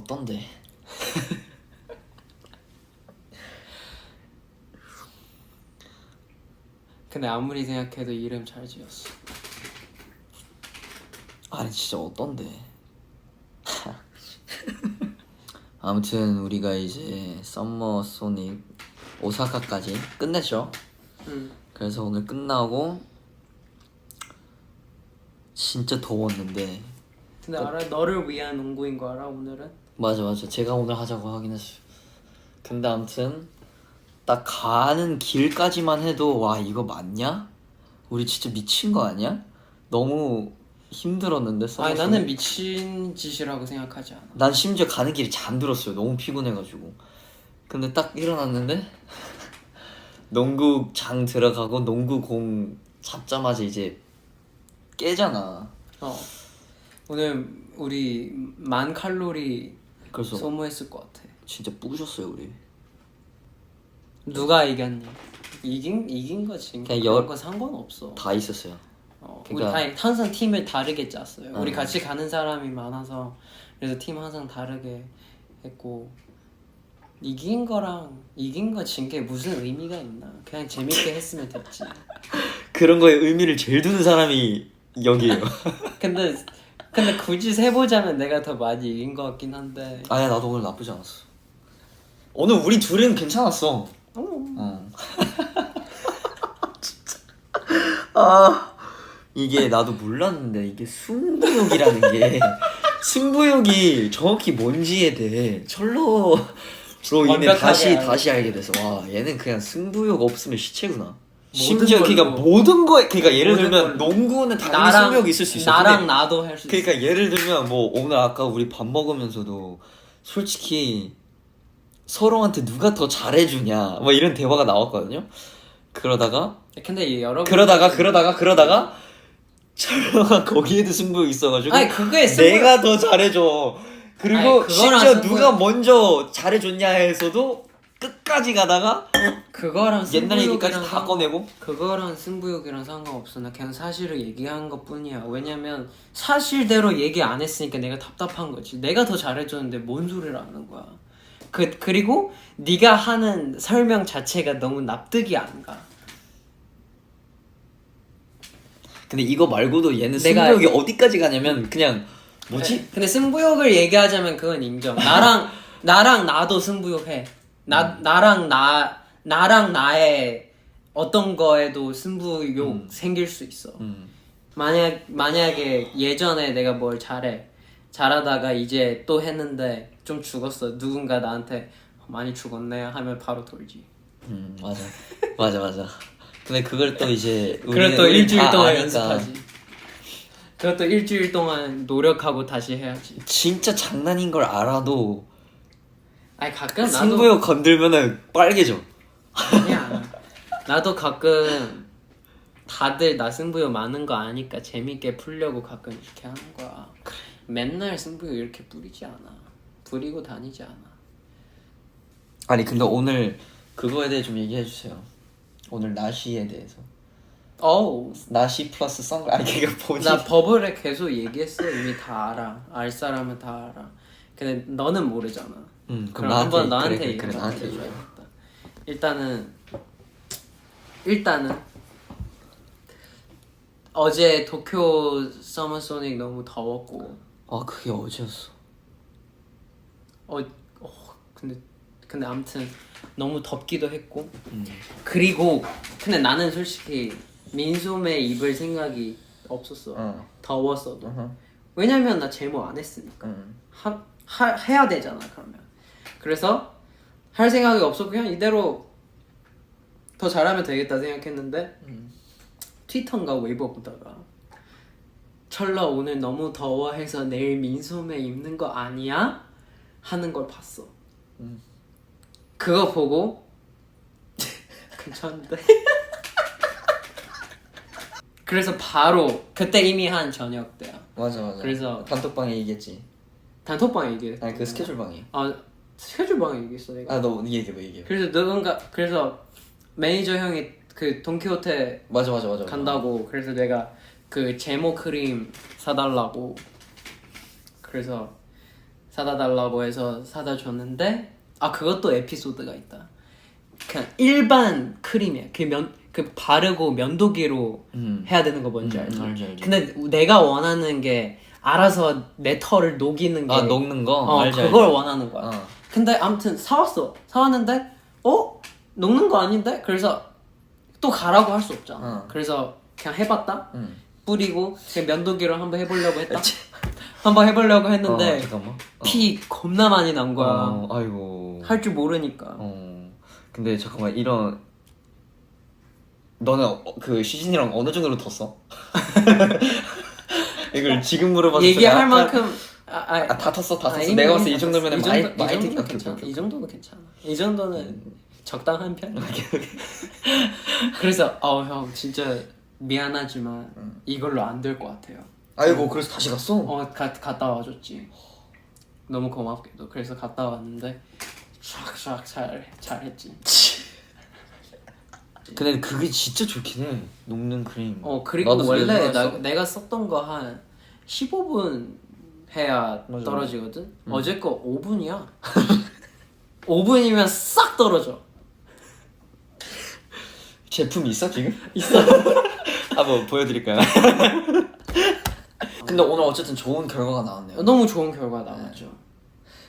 어떤데? 근데 아무리 생각해도 이름 잘 지었어. 아니 진짜 어떤데? 아무튼 우리가 이제 썸머 소닉 오사카까지 끝냈죠. 그래서 오늘 끝나고 진짜 더웠는데. 근데 알아? 너를 위한 농구인 거 알아? 오늘은? 맞아 제가 오늘 하자고 하긴 했어요. 근데 아무튼 딱 가는 길까지만 해도 와 이거 맞냐? 우리 진짜 미친 거 아니야? 너무 힘들었는데. 아니 나는 미친 짓이라고 생각하지 않아. 난 심지어 가는 길에 잠들었어요. 너무 피곤해가지고. 근데 딱 일어났는데 농구장 들어가고 농구공 잡자마자 이제 깨잖아. 오늘 우리 10,000칼로리 그래서 소모했을 것 같아. 진짜 부셨어요 우리. 누가 이겼니? 이긴 거지. 그냥 그런 거 상관없어. 다 있었어요. 그러니까 우리 항상 팀을 다르게 짰어요. 우리 응. 같이 가는 사람이 많아서 그래서 팀 항상 다르게 했고 이긴 거랑 이긴 거 진 게 무슨 의미가 있나? 그냥 재밌게 했으면 됐지. 그런 거에 의미를 제일 두는 사람이 여기에요. 근데 굳이 세보자면 내가 더 많이 이긴 것 같긴 한데. 아니야 나도 오늘 나쁘지 않았어. 오늘 우리 둘은 괜찮았어. 진짜. 이게 나도 몰랐는데 이게 승부욕이라는 게 승부욕이 정확히 뭔지에 대해 철로로 인해 다시 알게 돼서 와 얘는 그냥 승부욕 없으면 시체구나. 심지어 그러니까 모든 거에 그러니까 예를 들면 농구는 당연히 승부욕이 있을 수 있어. 나랑 나도 할 수 있어. 그러니까 예를 들면 뭐 오늘 아까 우리 밥 먹으면서도 솔직히 서로한테 누가 더 잘해주냐 뭐 이런 대화가 나왔거든요. 그러다가 근데 여러분 그러다가 철로가 거기에도 승부욕 있어가지고 아니 그게 내가 더 잘해줘. 그리고 아니, 심지어 누가 먼저 잘해줬냐에서도 끝까지 가다가 그거랑 옛날 얘기까지 다 꺼내고. 그거랑 승부욕이랑 상관없어. 나 그냥 사실을 얘기한 것 뿐이야. 왜냐면 사실대로 얘기 안 했으니까 내가 답답한 거지. 내가 더 잘해줬는데 뭔 소리를 하는 거야. 그리고 네가 하는 설명 자체가 너무 납득이 안 가. 근데 이거 말고도 얘는 승부욕이 어디까지 가냐면 그냥 뭐지? 근데 승부욕을 얘기하자면 그건 인정. 나랑 나도 승부욕해. 나랑 나의 어떤 거에도 승부욕 생길 수 있어. 만약에 예전에 내가 뭘 잘하다가 이제 또 했는데 좀 죽었어. 누군가 나한테 많이 죽었네 하면 바로 돌지. 맞아. 근데 그걸 또 이제 그걸 또 일주일 동안 연습하지. 그것도 일주일 동안 노력하고 다시 해야지. 진짜 장난인 걸 알아도 아니 가끔 나도 승부욕 건들면은 빨개져. 아니야. 나도 가끔 다들 나 승부욕 많은 거 아니까 재밌게 풀려고 가끔 이렇게 하는 거야. 맨날 승부욕 이렇게 부리지 않아. 부리고 다니지 않아. 아니 근데 오늘 그거에 대해 좀 얘기해 주세요. 오늘 나시에 대해서. 나시 플러스 선글 아니 그게 뭐지? 나 버블에 계속 얘기했어. 이미 다 알아. 알 사람은 다 알아. 근데 너는 모르잖아. 그럼 한번 나한테 그래, 나한테 얘기해야겠다. 일단은 어제 도쿄 서머소닉 너무 더웠고. 그게 어제였어. 근데 아무튼 너무 덥기도 했고. 그리고 근데 나는 솔직히 민소매 입을 생각이 없었어. 더웠어도. 왜냐면 나 제모 안 했으니까. 해야 되잖아 그러면. 그래서 할 생각이 없었고 그냥 이대로 더 잘하면 되겠다 생각했는데 트위터인가 웨이버 보다가 철러 오늘 너무 더워해서 내일 민소매 입는 거 아니야? 하는 걸 봤어. 그거 보고 괜찮은데? 그래서 바로 그때 이미 한 저녁 때야. 맞아. 그래서 단톡방에 얘기했지. 단톡방에 얘기해. 아니 그 스케줄방에. 스케줄방에 얘기했어 내가. 너 얘기해. 그래서 매니저 형이 그 돈키호테 맞아. 간다고. 그래서 내가 그 제모 크림 사달라고. 그래서 사다 달라고 해서 사다 줬는데 그것도 에피소드가 있다. 그냥 일반 크림이야. 그 바르고 면도기로 해야 되는 거 뭔지 알지? 알지. 근데 내가 원하는 게 알아서 내 털을 녹이는 게 녹는 거? 알지, 그걸 알지. 원하는 거야. 근데 아무튼 사왔는데 녹는 거 아닌데? 그래서 또 가라고 할 수 없잖아. 그래서 그냥 해봤다. 뿌리고 그냥 면도기로 한번 해보려고 했다. 한번 해보려고 했는데 잠깐만. 피 겁나 많이 난 거야. 아이고. 할 줄 모르니까. 근데 잠깐만 너는 그 시즌이랑 어느 정도로 텄어? 이걸 지금 물어봐서 얘기할 만큼 다 텄어. 내가 봤을 때 이 정도면 많이 정도는 괜찮아. 이 정도는 괜찮아. 이 정도는 적당한 편. 그래서 형 진짜 미안하지만 이걸로 안 될 것 같아요. 아이고 그래서 다시 갔어? 갔다 와줬지. 너무 고맙게도. 그래서 갔다 왔는데 샥샥 잘했지. 근데 그게 진짜 좋긴 해. 녹는 크림. 그리고 원래 내가 썼던 거 한 15분 해야 맞아. 떨어지거든. 어제 거 5분이야. 5분이면 싹 떨어져. 제품 있어 지금? 있어. 한번 보여드릴까요? 근데 오늘 어쨌든 좋은 결과가 나왔네요. 너무 좋은 결과 나왔죠.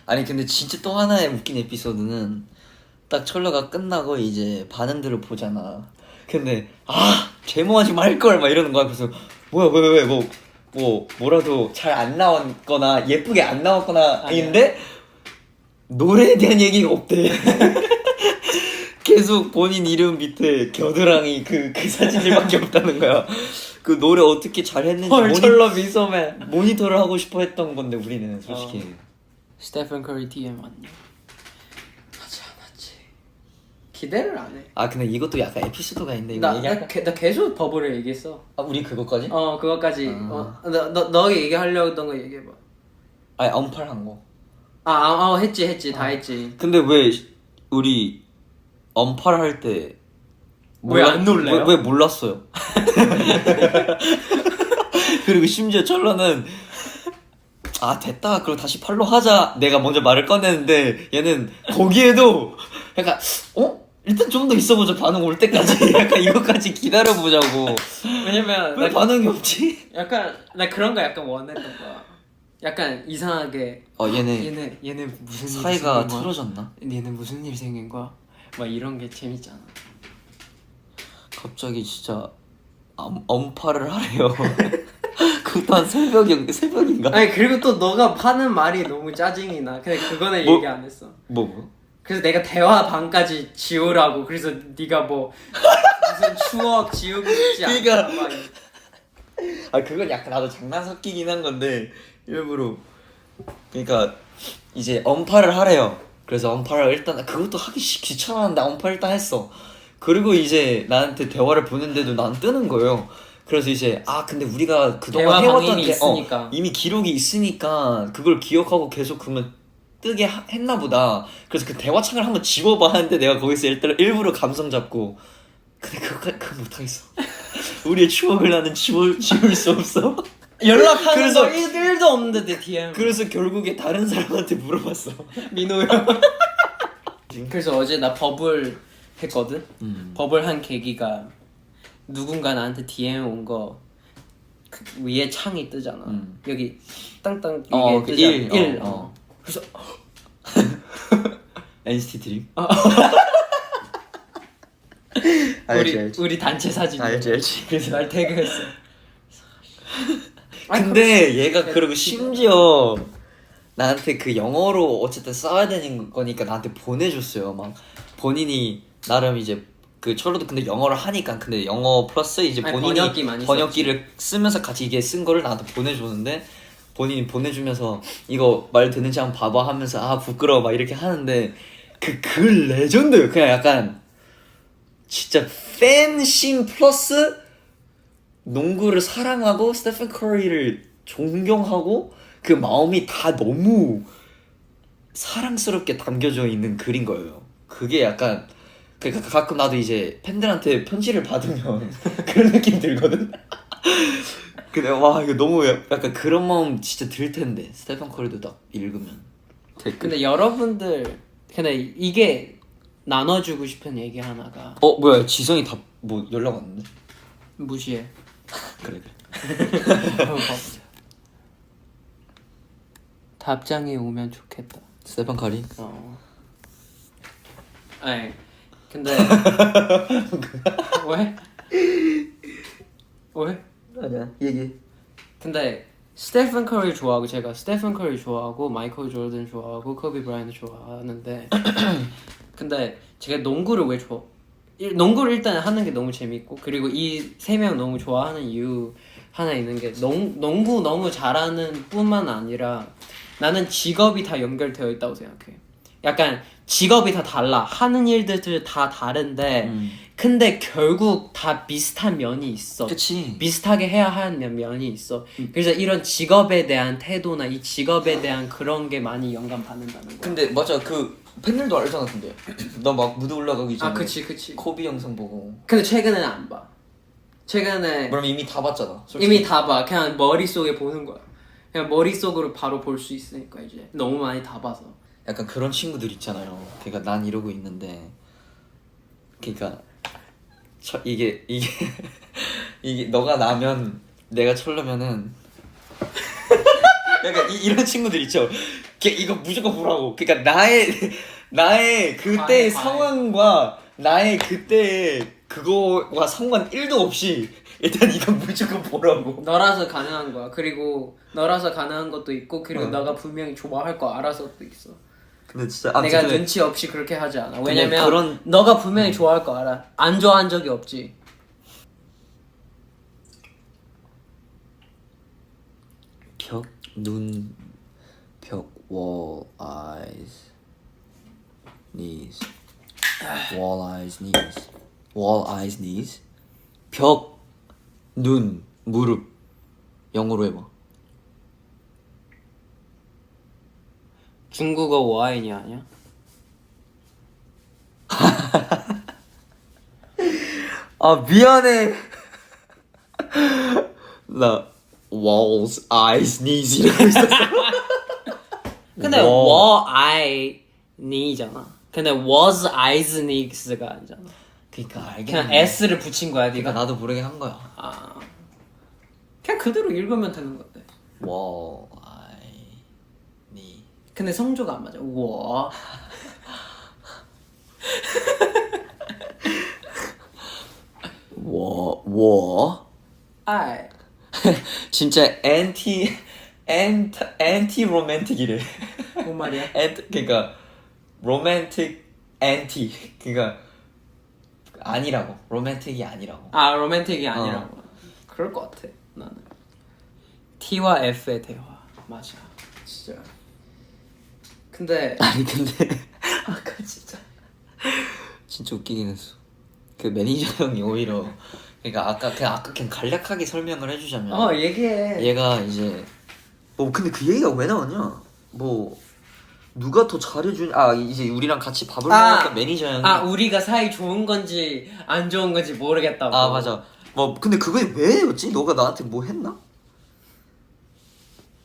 아니 근데 진짜 또 하나의 웃긴 에피소드는 딱 철러가 끝나고 이제 반응들을 보잖아. 근데 제모하지 말걸 막 이러는 거야. 그래서 뭐야 왜 뭐라도 잘 안 나왔거나 예쁘게 안 나왔거나 인데 노래에 대한 얘기가 없대. 계속 본인 이름 밑에 겨드랑이 그 사진들밖에 없다는 거야. 그 노래 어떻게 잘했는지 철러 미소매 모니터를 하고 싶어 했던 건데 우리는 솔직히 스테픈 커리 DM 왔냐? 하지 않았지. 기대를 안 해. 근데 이것도 약간 에피소드가 있는데 이거 얘기할까? 나 계속 버블을 얘기했어. 우리 그거까지? 그거까지. 너 얘기하려고 했던 거 얘기해봐. 아니 언팔한 거. 했지 다 했지. 근데 왜 우리 언팔 할 때 왜 안 놀래요? 왜 몰랐어요? 그리고 심지어 철러는 됐다 그럼 다시 팔로 하자 내가 먼저 말을 꺼내는데 얘는 거기에도 약간 일단 좀 더 있어보자 반응 올 때까지 약간 이거까지 기다려보자고. 왜냐면 왜 반응이 없지? 약간 나 그런 거 약간 원했던 거야. 약간 이상하게 얘네 무슨 사이가 틀어졌나? 얘네 무슨 일 생긴 거야? 막 이런 게 재밌잖아. 갑자기 진짜 언팔을 하래요. 그것도 한 새벽인가? 아니 그리고 또 너가 하는 말이 너무 짜증이 나. 근데 그거는 얘기 안 했어. 뭐? 그래서 내가 대화 반까지 지우라고. 그래서 네가 뭐 무슨 추억 지우고 싶지 않아. 그러니까 그건 약간 나도 장난 섞이긴 한 건데 일부러. 그러니까 이제 언팔을 하래요. 그래서 언팔을 일단 그것도 하기 귀찮았는데 언팔 일단 했어. 그리고 이제 나한테 대화를 보는데도 난 뜨는 거예요. 그래서 이제 근데 우리가 그동안 해왔던 게 있으니까. 이미 기록이 있으니까 그걸 기억하고 계속 그러면 뜨게 했나 보다. 그래서 그 대화창을 한번 지워봐 하는데 내가 거기서 일부러 감성 잡고 근데 그거 못하겠어. 우리의 추억을 나는 지울 수 없어. 연락하는 거 1도 없는데 내 DM. 그래서 결국에 다른 사람한테 물어봤어. 민호 형. 그래서 어제 나 버블 했거든. 버블 한 계기가 누군가 나한테 DM 온 거 그 위에 창이 뜨잖아. 여기 땅땅 이게 뜨잖아. 1. 그래서 NCT 드림. 우리 단체 사진. 알지. 그래서 날 태그했어. 근데 얘가 그리고 심지어 나한테 그 영어로 어쨌든 써야 되는 거니까 나한테 보내줬어요. 막 본인이 나름 이제 그 철로도 근데 영어를 하니까 근데 영어 플러스 이제 본인이 번역기를 쓰면서 같이 이게 쓴 거를 나한테 보내줬는데 본인이 보내주면서 이거 말 되는지 한번 봐봐 하면서 부끄러워 막 이렇게 하는데 그 글 레전드예요. 그냥 약간 진짜 팬심 플러스 농구를 사랑하고 스테픈 커리를 존경하고 그 마음이 다 너무 사랑스럽게 담겨져 있는 글인 거예요. 그게 약간 그러니까 가끔 나도 이제 팬들한테 편지를 받으면 그런 느낌 들거든. 근데 이거 너무 약간 그런 마음 진짜 들 텐데 스테픈 커리도 딱 읽으면 댓글. 근데 여러분들 근데 이게 나눠주고 싶은 얘기 하나가 뭐야 지성이 다 뭐 연락 왔는데? 무시해. 그래. 답장이 오면 좋겠다. 스테판 카리? 아니 근데 왜? 왜? 아니야 얘기. 근데 스테픈 커리 좋아하고 제가 스테픈 커리 좋아하고 마이클 조던 좋아하고 코비 브라이언트 좋아하는데 근데 제가 농구를 왜 좋아? 농구를 일단 하는 게 너무 재밌고 그리고 이 세 명 너무 좋아하는 이유 하나 있는 게 농구 너무 잘하는 뿐만 아니라 나는 직업이 다 연결되어 있다고 생각해. 약간 직업이 다 달라. 하는 일들 다 다른데 근데 결국 다 비슷한 면이 있어. 그치. 비슷하게 해야 하는 면이 있어. 그래서 이런 직업에 대한 태도나 이 직업에 대한 그런 게 많이 영감 받는다는 거야. 근데 맞아 그 팬들도 알잖아. 근데 나 막 무대 올라가기 전에 그치 코비 영상 보고. 근데 최근에는 안 봐. 최근에 그럼 이미 다 봤잖아. 솔직히. 이미 다 봐. 그냥 머릿속에 보는 거야. 그냥 머릿속으로 바로 볼 수 있으니까 이제 너무 많이 다 봐서. 약간 그런 친구들 있잖아요. 그러니까 난 이러고 있는데 그러니까 이게 이게 너가 나면 내가 철르면은 약간 이런 친구들 있죠. 이거 무조건 보라고. 그러니까 나의 그때의 상황과 나의 그때의 그거와 상관 1도 없이 일단 이거 무조건 보라고. 너라서 가능한 거야. 그리고 너라서 가능한 것도 있고 그리고 너가 분명히 좋아할 거 알아서도 있어. 근데 진짜 내가 눈치 없이 그렇게 하지 않아. 왜냐면 너가 분명히 좋아할 거 알아. 안 좋아한 적이 없지. 벽, 눈, 벽, wall, eyes, knees, wall, eyes, knees, wall, eyes, knees, 벽, 눈, 무릎. 영어로 해봐. 중국어 와인이 아니야? 아 미안해. 나 walls, eyes, knees 이러고 있었어. 근데 wall, eye, knee잖아. 근데 was, eyes, knees가 아니잖아. 그러니까 알겠네. 그냥 s를 붙인 거야 네가. 그러니까 나도 모르게 한 거야. 그냥 그대로 읽으면 되는 건데. wall, eye, knee. 근데 성조가 안 맞아. 우와. 워. eye. 진짜 anti 로맨틱이래. 뭔 말이야? 그러니까 로맨틱 anti. 그러니까 아니라고. 로맨틱이 아니라고. 로맨틱이 아니라고. 그럴 것 같아 나는. T와 F의 대화. 맞아. 진짜. 근데 아니 근데 아까 진짜 웃기긴 했어. 그 매니저 형이 오히려 그러니까 아까 그냥 간략하게 설명을 해주자면 얘기해. 얘가 이제 근데 그 얘기가 왜 나왔냐? 누가 더 잘해주냐? 이제 우리랑 같이 밥을 먹었던 매니저 형이 우리가 사이 좋은 건지 안 좋은 건지 모르겠다고. 맞아. 근데 그게 왜였지? 너가 나한테 뭐 했나?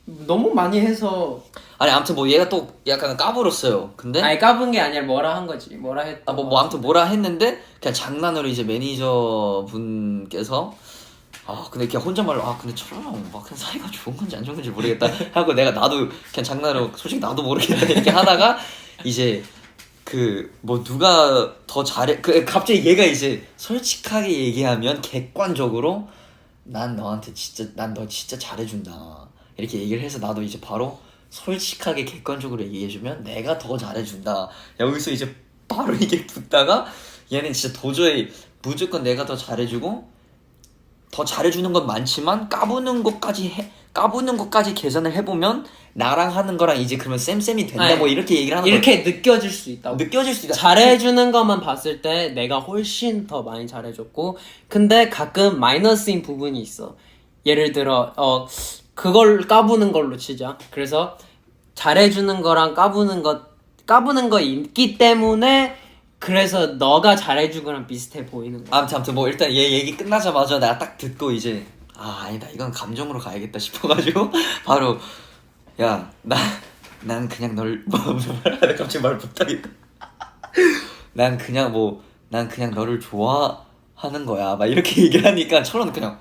너무 많이 해서. 아니 아무튼 얘가 또 약간 까불었어요. 근데 까분 게 아니라 뭐라 한 거지. 뭐라 했다. 아무튼 뭐라 했는데 그냥 장난으로 이제 매니저 분께서 근데 그냥 혼잣말로 근데 저랑 막 그냥 사이가 좋은 건지 안 좋은 건지 모르겠다 하고 나도 그냥 장난으로 솔직히 나도 모르겠다 이렇게 하다가 이제 누가 더 잘해 갑자기 얘가 이제 솔직하게 얘기하면 객관적으로 난 너 진짜 잘해준다 이렇게 얘기를 해서 나도 이제 바로 솔직하게 객관적으로 얘기해주면 내가 더 잘해준다. 여기서 이제 바로 이게 붙다가 얘는 진짜 도저히 무조건 내가 더 잘해주고 더 잘해주는 건 많지만 까부는 것까지 계산을 해보면 나랑 하는 거랑 이제 그러면 쌤이 된다 이렇게 얘기를 하는 거야. 이렇게 느껴질 수 있다고. 느껴질 수 있다. 잘해주는 것만 봤을 때 내가 훨씬 더 많이 잘해줬고 근데 가끔 마이너스인 부분이 있어. 예를 들어 그걸 까부는 걸로 치자. 그래서 잘해주는 거랑 까부는 거 있기 때문에 그래서 너가 잘해주거랑 비슷해 보이는 거야. 아무튼 일단 얘 얘기 끝나자마자 내가 딱 듣고 이제 아니다 이건 감정으로 가야겠다 싶어가지고 바로 야 난 그냥 널 갑자기 말 못하겠다. 난 그냥 너를 좋아하는 거야 막 이렇게 얘기하니까 철러는 그냥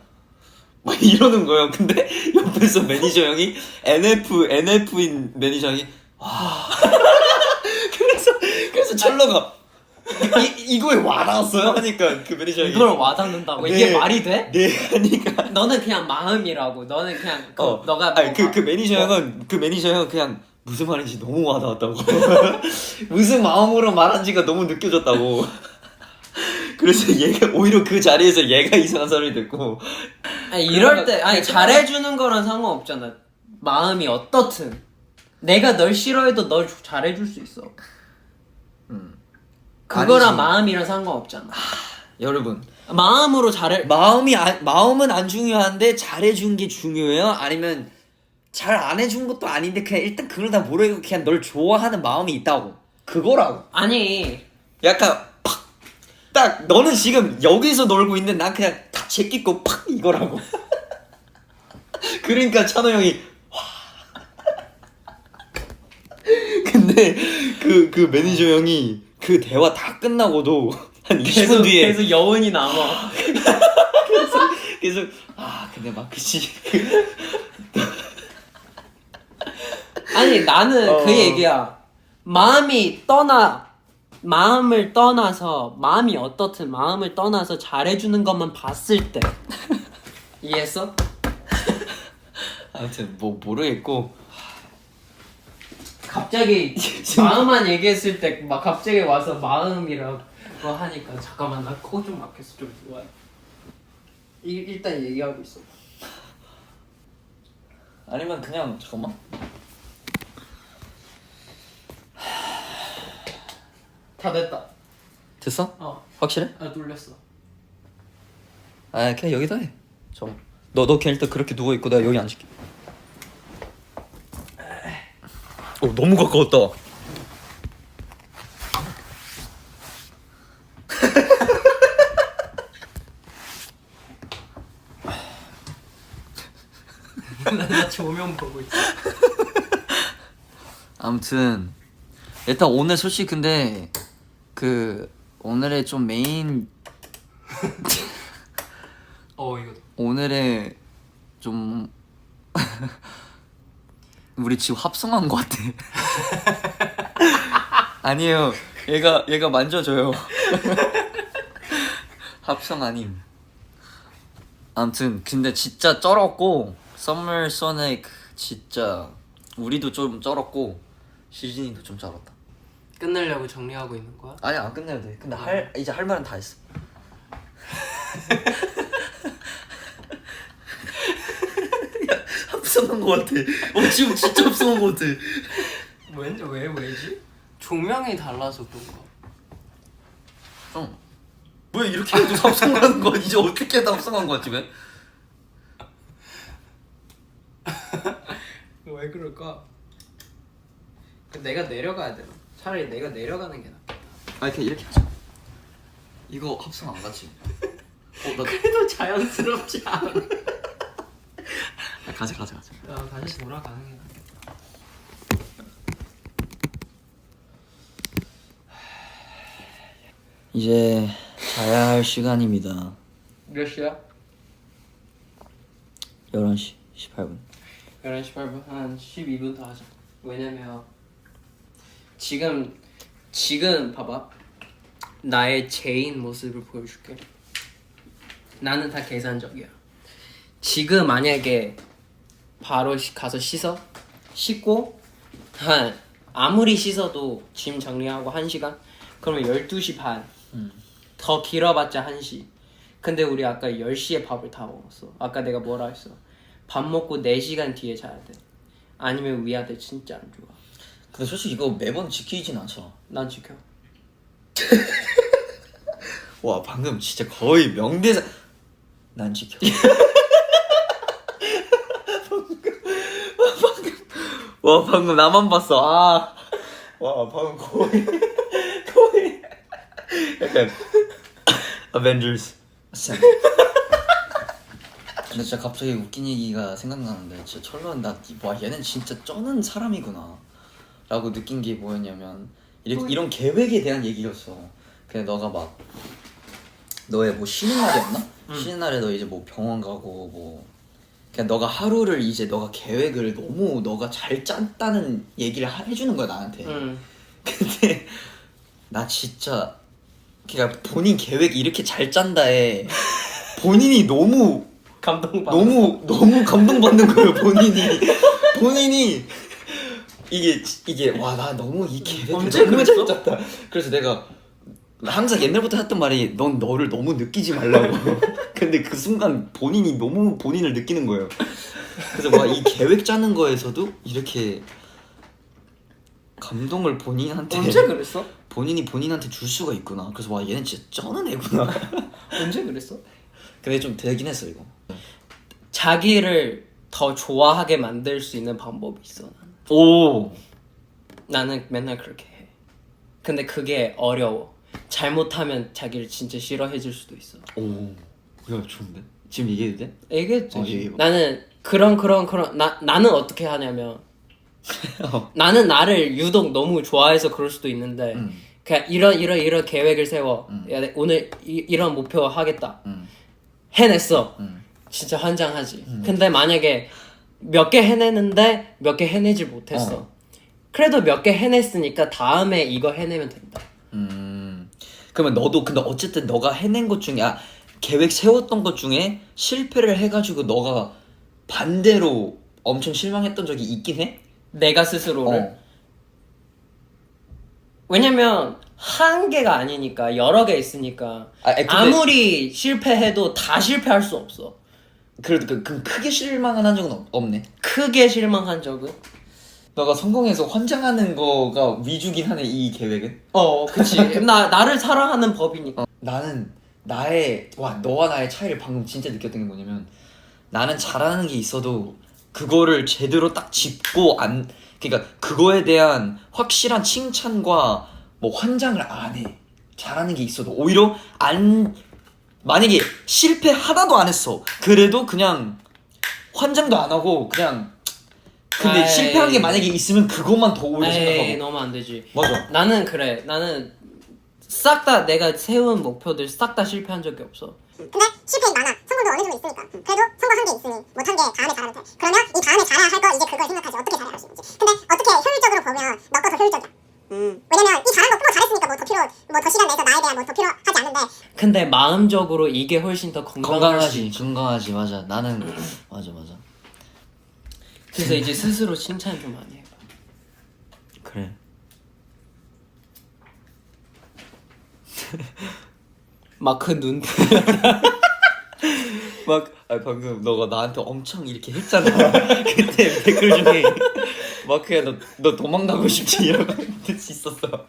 막 이러는 거예요. 근데 옆에서 매니저 형이 NF인 매니저 형이 와 그래서 철러가 이거에 와닿았어요 하니까 그 매니저 형이 이걸 와닿는다고? 네, 이게 말이 돼? 네 하니까 너는 그냥 마음이라고. 너는 그냥 너가 아니 그 매니저 형은 그냥 무슨 말인지 너무 와닿았다고. 무슨 마음으로 말한지가 너무 느껴졌다고. 그래서 얘가 오히려 그 자리에서 얘가 이상한 사람이 됐고. 아니 이럴 때 아니 잘해주는 거랑 상관없잖아. 마음이 어떻든 내가 널 싫어해도 널 잘해줄 수 있어. 그거랑 아니지. 마음이랑 상관없잖아. 여러분 마음으로 마음은 안 중요한데 잘해준 게 중요해요? 아니면 잘 안 해준 것도 아닌데 그냥 일단 그걸 다 모르고 그냥 널 좋아하는 마음이 있다고 그거라고. 아니 약간 딱 너는 지금 여기서 놀고 있는데 난 그냥 다 제끼고 팍 이거라고. 그러니까 찬호 형이 와. 근데 그 매니저 형이 그 대화 다 끝나고도 한 20분 뒤에 계속 여운이 남아. 계속 근데 막 그치. 아니 나는 그 얘기야. 마음을 떠나서 마음이 어떻든 마음을 떠나서 잘해주는 것만 봤을 때 이해했어? 아무튼 뭐 모르겠고 갑자기 마음만 얘기했을 때 막 갑자기 와서 마음이라고 하니까 잠깐만 나 코 좀 막혔어. 좀 좋아요. 일단 얘기하고 있어. 아니면 그냥 잠깐만. 다 됐다. 됐어? 확실해? 놀랬어. 그냥 여기다 해. 너 그냥 일단 그렇게 누워 있고 내가 여기 앉을게. 너무 가까웠다. 나 조명 보고 있어. 아무튼 일단 오늘 솔직히 근데 그 오늘의 좀 메인 이거 오늘의 좀 우리 지금 합성한 것 같아. 아니에요. 얘가 만져줘요. 합성 아님. 아무튼 근데 진짜 쩔었고 썸머 소닉 진짜 우리도 좀 쩔었고 시즌이도 좀 쩔었다. 끝내려고 정리하고 있는 거야? 아니 안 끝내도 돼. 근데 이제 할 말은 다 했어. 야, 합성한 것 같아. 지금 진짜 합성한 것 같아. 왜지? 조명이 달라서 그런가? 왜 이렇게 해도 합성하는 거야? 이제 어떻게 해도 합성한 거야 지금? 왜 그럴까? 내가 내려가야 되나? 차라리 내가 내려가는 게 나아. 이렇게 하자. 이거 합성 안 같지? 그래도 자연스럽지 않아. 가자. 다시 돌아가는 게 나아. 이제 자야 할 시간입니다. 몇 시야? 11시 18분. 11시 8분? 한 12분 더 하자. 왜냐면 지금 봐봐. 나의 죄인 모습을 보여줄게. 나는 다 계산적이야. 지금 만약에 바로 가서 씻고 아무리 씻어도 짐 정리하고 1시간? 그러면 12시 반. 더 길어봤자 1시. 근데 우리 아까 10시에 밥을 다 먹었어. 아까 내가 뭐라 했어? 밥 먹고 4시간 뒤에 자야 돼. 아니면 위아래 진짜 안 좋아. 근데 솔직히 이거 매번 지키진 않잖아. 난 지켜. 와 방금 진짜 거의 명대사. 난 지켜. 방금 나만 봤어. 와 방금 거의 약간 Avengers. 근데 진짜 갑자기 웃긴 얘기가 생각나는데 진짜 철러는 얘는 진짜 쩌는 사람이구나. 라고 느낀 게 뭐였냐면 이런 계획에 대한 얘기였어. 그냥 너가 막 너의 뭐 쉬는 날이었나? 쉬는 날에 너 이제 뭐 병원 가고 뭐 그냥 너가 하루를 이제 너가 계획을 너무 너가 잘 짰다는 얘기를 해주는 거야 나한테. 근데 나 진짜 그러니까 본인 계획 이렇게 잘 짠다에 본인이 너무 너무 감동받는 거예요. 본인이 이게 와 나 너무 이 계획을 언제 너무 그랬어? 잘 짰다. 그래서 내가 항상 옛날부터 했던 말이 넌 너를 너무 느끼지 말라고. 근데 그 순간 본인이 너무 본인을 느끼는 거예요. 그래서 와 이 계획 짜는 거에서도 이렇게 감동을 본인한테 언제 그랬어? 본인이 본인한테 줄 수가 있구나. 그래서 와 얘는 진짜 쩌는 애구나. 언제 그랬어? 근데 좀 되긴 했어 이거. 자기를 더 좋아하게 만들 수 있는 방법이 있어. 오. 나는 맨날 그렇게 해. 근데 그게 어려워. 잘못하면 자기를 진짜 싫어해줄 수도 있어. 오. 야 좋은데? 지금 얘기해도 돼? 얘기했지. 얘기해봐. 나는 그런 나는 어떻게 하냐면 나는 나를 유독 너무 좋아해서 그럴 수도 있는데 그냥 이런 계획을 세워. 야, 오늘 이런 목표 하겠다. 해냈어. 진짜 환장하지. 근데 만약에 몇 개 해내는데 몇 개 해내지 못했어. 그래도 몇 개 해냈으니까 다음에 이거 해내면 된다. 그러면 너도 근데 어쨌든 너가 해낸 것 중에 계획 세웠던 것 중에 실패를 해가지고 너가 반대로 엄청 실망했던 적이 있긴 해? 내가 스스로를. 왜냐면 한 개가 아니니까 여러 개 있으니까 아무리 실패해도 다 실패할 수 없어. 그래도 그 크게 실망한 적은 없네. 크게 실망한 적은? 너가 성공해서 환장하는 거가 위주긴 하네 이 계획은. 그치. 나를 사랑하는 법이니까. 나는 너와 나의 차이를 방금 진짜 느꼈던 게 뭐냐면 나는 잘하는 게 있어도 그거를 제대로 딱 짚고 그러니까 그거에 대한 확실한 칭찬과 뭐 환장을 안 해. 잘하는 게 있어도 오히려 만약에 실패 하나도 안 했어. 그래도 그냥 환장도 안 하고 그냥 근데 실패한 게 만약에 있으면 그것만 더 오히려 생각하고. 너무 안 되지. 맞아. 나는 그래. 나는 싹 다 내가 세운 목표들 싹 다 실패한 적이 없어. 근데 실패는 많아. 성공도 어느 정도 있으니까. 그래도 성공한 게 있으니 못한 게 다음에 잘하면 돼. 그러면 이 다음에 잘해야 할 거 이제 그걸 생각하지. 어떻게 잘해야 할 수 있는지. 근데 어떻게 효율적으로 보면 너가 더 효율적이야. 왜냐면 이 잘한 거 뭐 잘했으니까 뭐 더 시간 내서 나에 대한 뭐 더 필요하지 않는데. 근데 마음적으로 이게 훨씬 더 건강하지. 건강하지. 맞아. 나는 맞아. 그래서 이제 스스로 칭찬 좀 많이 해봐. 그래. 막 그 눈. 방금 너가 나한테 엄청 이렇게 했잖아. 그때 댓글 중에 마크야 너 도망가고 싶지 이런 뜻이 있었어.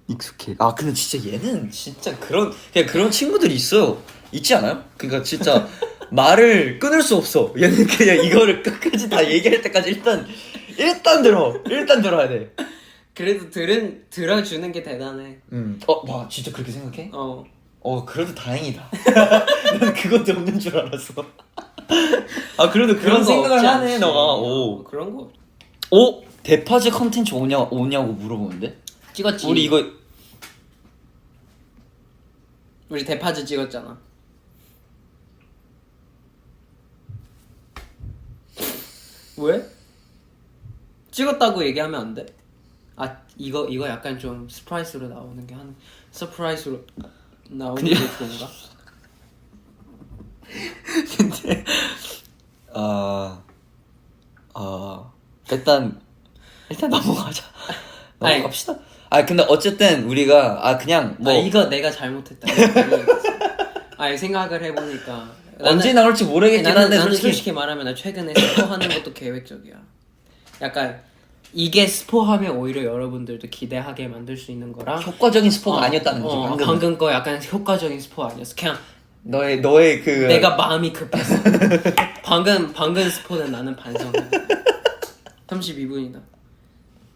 익숙해. 근데 진짜 얘는 진짜 그냥 그런 친구들이 있어요. 있지 않아요? 그러니까 진짜 말을 끊을 수 없어. 얘는 그냥 이거를 끝까지 다 얘기할 때까지 일단 들어야 돼. 그래도 들어주는 게 대단해. 와 진짜 그렇게 생각해? 그래도 다행이다. 난 그것도 없는 줄 알았어. 그래도 그런 생각을 하네 너가. 오 그런 거. 대파즈 컨텐츠 오냐고 물어보는데? 찍었지. 우리 대파즈 찍었잖아. 왜? 찍었다고 얘기하면 안 돼? 이거 약간 좀 서프라이즈로 나오는 게 서프라이즈로 나오는 게 좋은가? 근데 일단 넘어가자. 넘어갑시다. 근데 어쨌든 우리가 그냥 뭐 이거 내가 잘못했다. 생각을 해보니까 언제 나올지 모르겠긴 한데 나는 솔직히 말하면 나 최근에 스포하는 것도 계획적이야. 약간 이게 스포하면 오히려 여러분들도 기대하게 만들 수 있는 거라 효과적인 스포가 아니었다는 거지. 방금 거 약간 효과적인 스포 아니었어. 그냥 너의 그 내가 마음이 급했어. 방금 스포는 나는 반성해. 32분이다.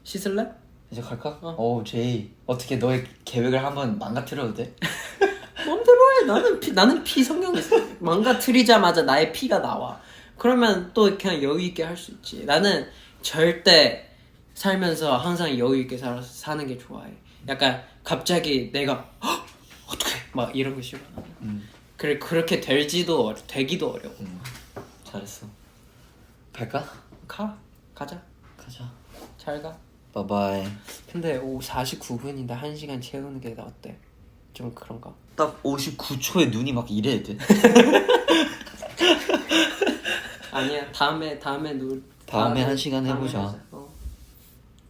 씻을래? 이제 갈까? 제이 어떻게 너의 계획을 한번 망가뜨려도 돼? 맘대로 해. 나는 피 성경이 있어. 망가뜨리자마자 나의 피가 나와. 그러면 또 그냥 여유 있게 할 수 있지. 나는 절대 살면서 항상 여유 있게 사는 게 좋아해. 약간 갑자기 내가 어떻게 막 이런 거 싫어. 그래 그렇게 되기도 어려워. 잘했어. 갈까? 가자. 잘 가. 바이바이. 근데 49분인데 1시간 채우는 게 어때? 좀 그런가? 딱 59초에 눈이 막 이래야 돼. 아니야 다음에 다음에 1시간 해보자.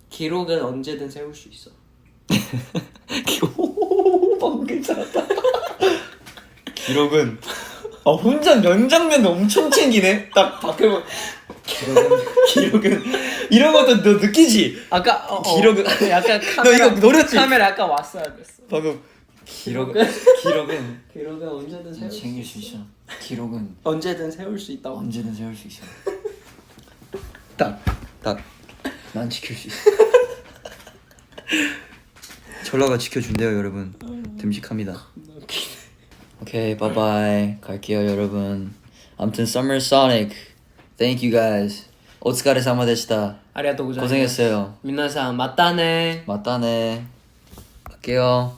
기록은 언제든 세울 수 있어. 방금 괜찮았다. 기록은 혼자 명장면 엄청 챙기네. 딱 밖에 보면 기록은 이런 것도 너 느끼지? 아까 기록은 약간 너 이거 노렸지? 카메라 약간 왔어야 됐어. 방금 기록은 언제든 세울 수 챙길 수 있어. 기록은 언제든 세울 수 있다고. 언제든 세울 수 있어. 난 지킬 수 있어. 철러가 지켜준대요 여러분. 듬직합니다. 오케이 바이바이. 갈게요 여러분. 아무튼 Summer Sonic Thank you guys. 오츠카레사마 데시타. 아리가또 고자이마스. 고생했어요. 민나상 맞다네. 맞다네. 갈게요.